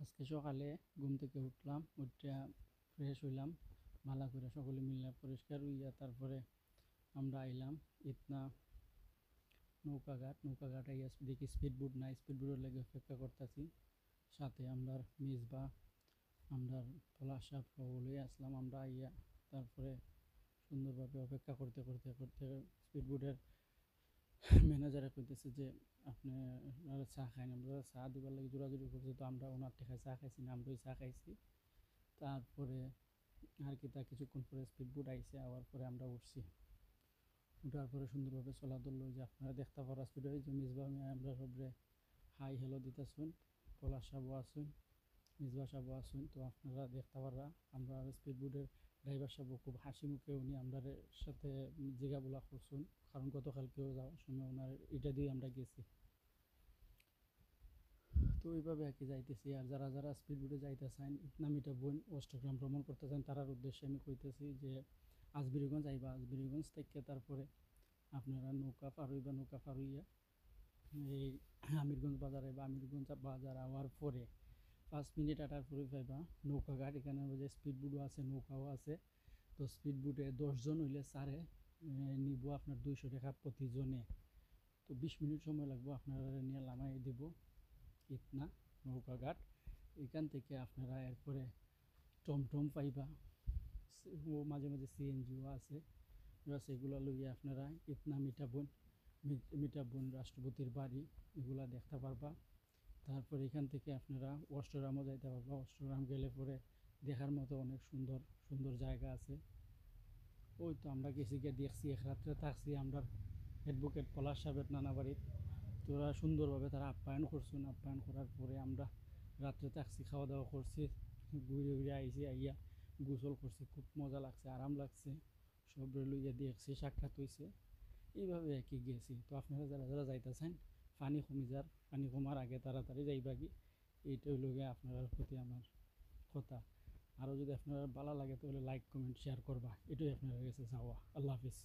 আজকে সকালে ঘুম থেকে উঠলাম, উঠা ফ্রেশ হইলাম, ভালো করে সকলে মিলে পরিষ্কার হইয়া তারপরে আমরা আইলাম ইতনা নৌকাঘাট আইয়া দেখি স্পিড বোট নাই, স্পিড বোটের লেগে অপেক্ষা করতেছি। সাথে আমরা মিসবা আমরা পলাশ সাপ সকলে আসলাম। আমরা আইয়া তারপরে সুন্দরভাবে অপেক্ষা করতে করতে করতে স্পিড বোটের ম্যানেজারে কইতেছে যে আপনারা চা খাইন। আমরা চা দিবার লাগে জোরাজুরি করছি, তো আমরা ওনার ঠেকায় চা খাইছি না, আমরাই চা খাইছি। তারপরে আর কি তা কিছুক্ষণ পরে স্পিড বোট আইসে, আওয়ার পরে আমরা উঠছি। উঠার পরে সুন্দরভাবে চলা ধরলো, যে আপনারা দেখতে পারা স্পিড হয়েছে মিসবা আমরা সবরে হাই হ্যালো দিতেছুন। পলাশ সাবও আসুন, মিসবা সাবও আসুন, তো আপনারা দেখতে পারা। আমরা স্পিড বোটের ড্রাইভার সাহেব খুব হাসি মুখে উনি আমাদের সাথে জিগাবুলা করছেন, কারণ গতকালকেও যাওয়ার সময় ওনার এটা দিয়ে আমরা গেছি। তো এইভাবে আর কি যাইতেছি। আর যারা যারা স্পিড বোটে যাইতে চান, ইতনামিটা বোন অষ্টগ্রাম ভ্রমণ করতে চান, তারার উদ্দেশ্যে আমি কইতেছি যে আজবিরিগঞ্জ আইবা। আজবিরিগঞ্জ থেকে তারপরে আপনারা নৌকা পার হইবা, নৌকা পার হইয়া এই আমিরগঞ্জ বাজার আইবা। আমিরগঞ্জ বাজার আওয়ার পরে 5 মিনিট আটার পরে পাইবা নৌকাঘাট। এখানে যে স্পিড বোটও আছে, নৌকাও আছে। তো স্পিড বোটে 10 জন হইলে সারে নিব আপনার 200 টাকা প্রতিজনে। তো 20 মিনিট সময় লাগবে, আপনারা নিয়ে নামাই দেব ইতনা নৌকাঘাট। এখান থেকে আপনারা এরপরে টমটম পাইবা, ও মাঝে মাঝে সিএনজিও আছে। সেগুলো লইয়া আপনারা ইতনা মিঠাবন রাষ্ট্রপতির বাড়ি এগুলা দেখতে পারবা। তারপর এখান থেকে আপনারা অষ্টগ্রামও যাইতে পারবা। অষ্টগ্রাম গেলে পরে দেখার মতো অনেক সুন্দর সুন্দর জায়গা আছে। ওই তো আমরা গেছি, গিয়ে দেখছি, এক রাত্রে থাকছি আমরা অ্যাডভোকেট পলাশ সাহেবের নানা বাড়ির। তো ওরা সুন্দরভাবে তারা আপ্যায়ন করছেন। আপ্যায়ন করার পরে আমরা রাত্রে থাকছি, খাওয়া দাওয়া করছি, ঘুরে ঘুরে আইছি। আইয়া গোসল করছি, খুব মজা লাগছে, আরাম লাগছে। সব লইয়া দেখছি, সাক্ষাৎ হয়েছে। এইভাবে আর কি গেছি। তো আপনারা যারা যারা যাইতেছেন, পানি কমে যার, পানি কমার আগে তাড়াতাড়ি যাইবা কি, এইটা হইল গিয়ে আপনার প্রতি আমার কথা। আরও যদি আপনার ভালো লাগে তাহলে লাইক কমেন্ট শেয়ার করবা, এটাই আপনার কাছে চাওয়া। আল্লাহ হাফিজ।